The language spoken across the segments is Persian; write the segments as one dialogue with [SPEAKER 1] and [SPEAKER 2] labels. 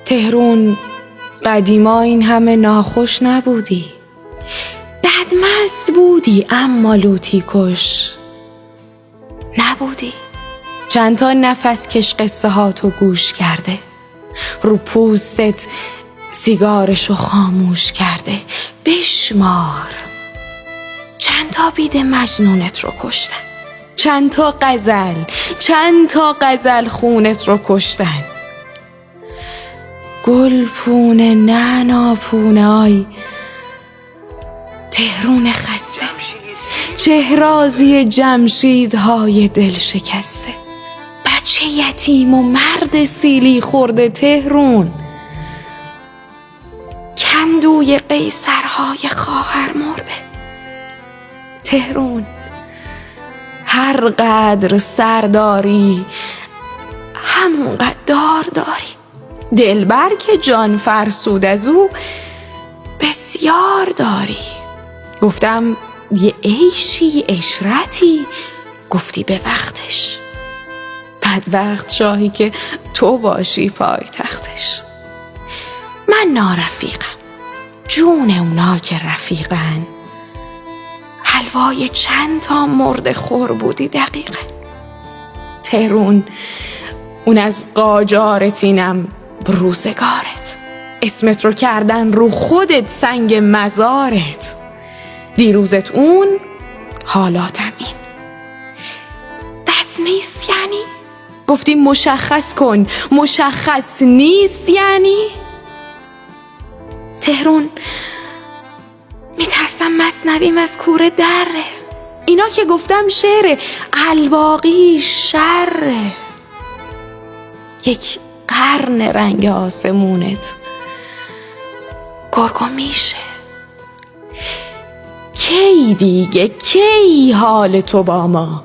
[SPEAKER 1] تهرون، قدیما این همه ناخوش نبودی. بدمست بودی اما لوتی کش نبودی. چند تا نفس کش قصه ها تو گوش کرده، رو پوستت سیگارشو خاموش کرده. بشمار چند تا بید مجنونت رو کشتن، چند تا غزل خونت رو کشتن. گل پونه نعنا پونه، آی تهرون خسته، چهرازی جمشیدهای دل شکسته. بچه یتیم و مرد سیلی خورده تهرون، کندوی قیصرهای خواهر مرده تهرون. هر قدر سرداری همونقدر دار داری. دلبر که جان فرسود از او بسیار داری. گفتم یه عیشی عشرتی، گفتی به وقتش. بعد وقت شاهی که تو باشی پای تختش. من نارفیقم، جون اونا که رفیقن. حلوای چند تا مرد خور بودی دقیقا. تهرون، اون از قاجارتینم روزگارت. اسمت رو کردن رو خودت سنگ مزارت. دیروزت اون، حالاتم این. بس نیست یعنی؟ گفتی مشخص کن، مشخص نیست یعنی؟ تهرون، میترسم مثنویم از کوره دره. اینا که گفتم شعره، الباقی شره. یک قرن رنگ آسمونت گرگو میشه. کی دیگه، کی حال تو با ما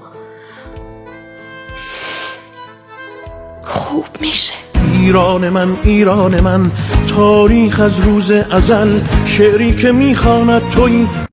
[SPEAKER 1] خوب میشه؟
[SPEAKER 2] ایران من، تاریخ از روز ازل، شعری که میخواند تویی